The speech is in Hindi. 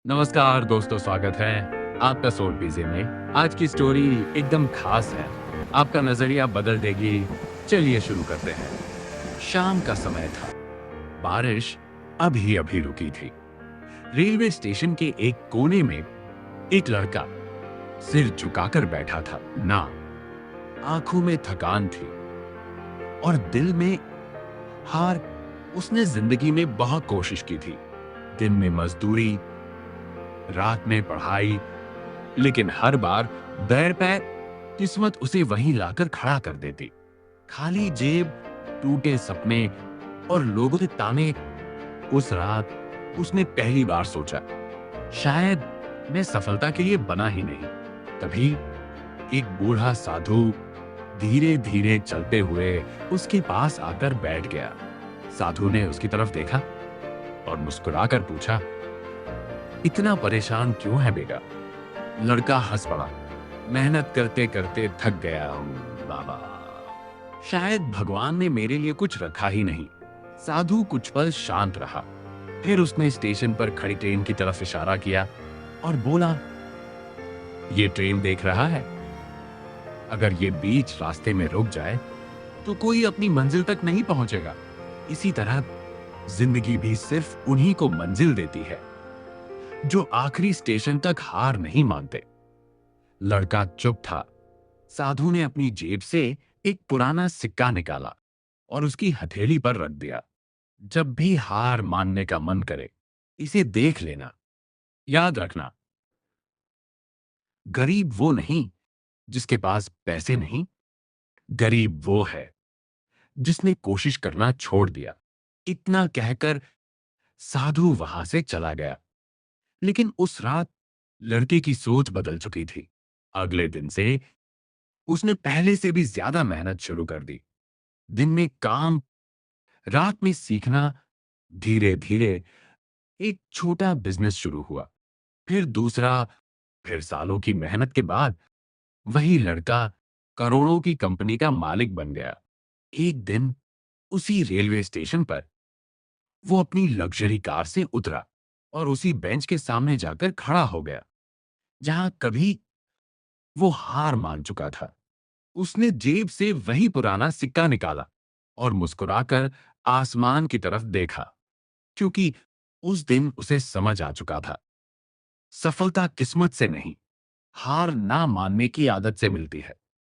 नमस्कार दोस्तों, स्वागत है आपका सोल पिज़्ज़ा में। आज की स्टोरी एकदम खास है। आपका नजरिया बदल देगी। चलिए शुरू करते हैं। शाम का समय था। बारिश अभी अभी रुकी थी। रेलवे स्टेशन के एक कोने में एक लड़का सिर झुकाकर बैठा था। ना, आंखों में थकान थी और दिल में हार। उसने जिंदगी में बहुत कोशिश की थी। दिन में मजदूरी, रात में पढ़ाई, लेकिन हर बार पैर पैर किस्मत उसे वहीं लाकर खड़ा कर देती। खाली जेब, टूटे सपने और लोगों के ताने। उस रात उसने पहली बार सोचा, शायद मैं सफलता के लिए बना ही नहीं। तभी एक बूढ़ा साधु धीरे धीरे चलते हुए उसके पास आकर बैठ गया। साधु ने उसकी तरफ देखा और मुस्कुराकर पूछा, इतना परेशान क्यों है बेटा? लड़का हंस पड़ा, मेहनत करते करते थक गया हूं बाबा। शायद भगवान ने मेरे लिए कुछ रखा ही नहीं। साधु कुछ पल शांत रहा। फिर उसने स्टेशन पर खड़ी ट्रेन की तरफ इशारा किया और बोला, ये ट्रेन देख रहा है? अगर ये बीच रास्ते में रुक जाए तो कोई अपनी मंजिल तक नहीं पहुंचेगा। इसी तरह जिंदगी भी सिर्फ उन्हीं को मंजिल देती है जो आखिरी स्टेशन तक हार नहीं मानते। लड़का चुप था। साधु ने अपनी जेब से एक पुराना सिक्का निकाला और उसकी हथेली पर रख दिया। जब भी हार मानने का मन करे, इसे देख लेना। याद रखना, गरीब वो नहीं जिसके पास पैसे नहीं, गरीब वो है जिसने कोशिश करना छोड़ दिया। इतना कहकर साधु वहां से चला गया। लेकिन उस रात लड़के की सोच बदल चुकी थी। अगले दिन से उसने पहले से भी ज्यादा मेहनत शुरू कर दी। दिन में काम, रात में सीखना। धीरे धीरे एक छोटा बिजनेस शुरू हुआ, फिर दूसरा। फिर सालों की मेहनत के बाद वही लड़का करोड़ों की कंपनी का मालिक बन गया। एक दिन उसी रेलवे स्टेशन पर वो अपनी लग्जरी कार से उतरा और उसी बेंच के सामने जाकर खड़ा हो गया जहां कभी वो हार मान चुका था। उसने जेब से वही पुराना सिक्का निकाला और मुस्कुराकर आसमान की तरफ देखा, क्योंकि उस दिन उसे समझ आ चुका था, सफलता किस्मत से नहीं, हार ना मानने की आदत से मिलती है।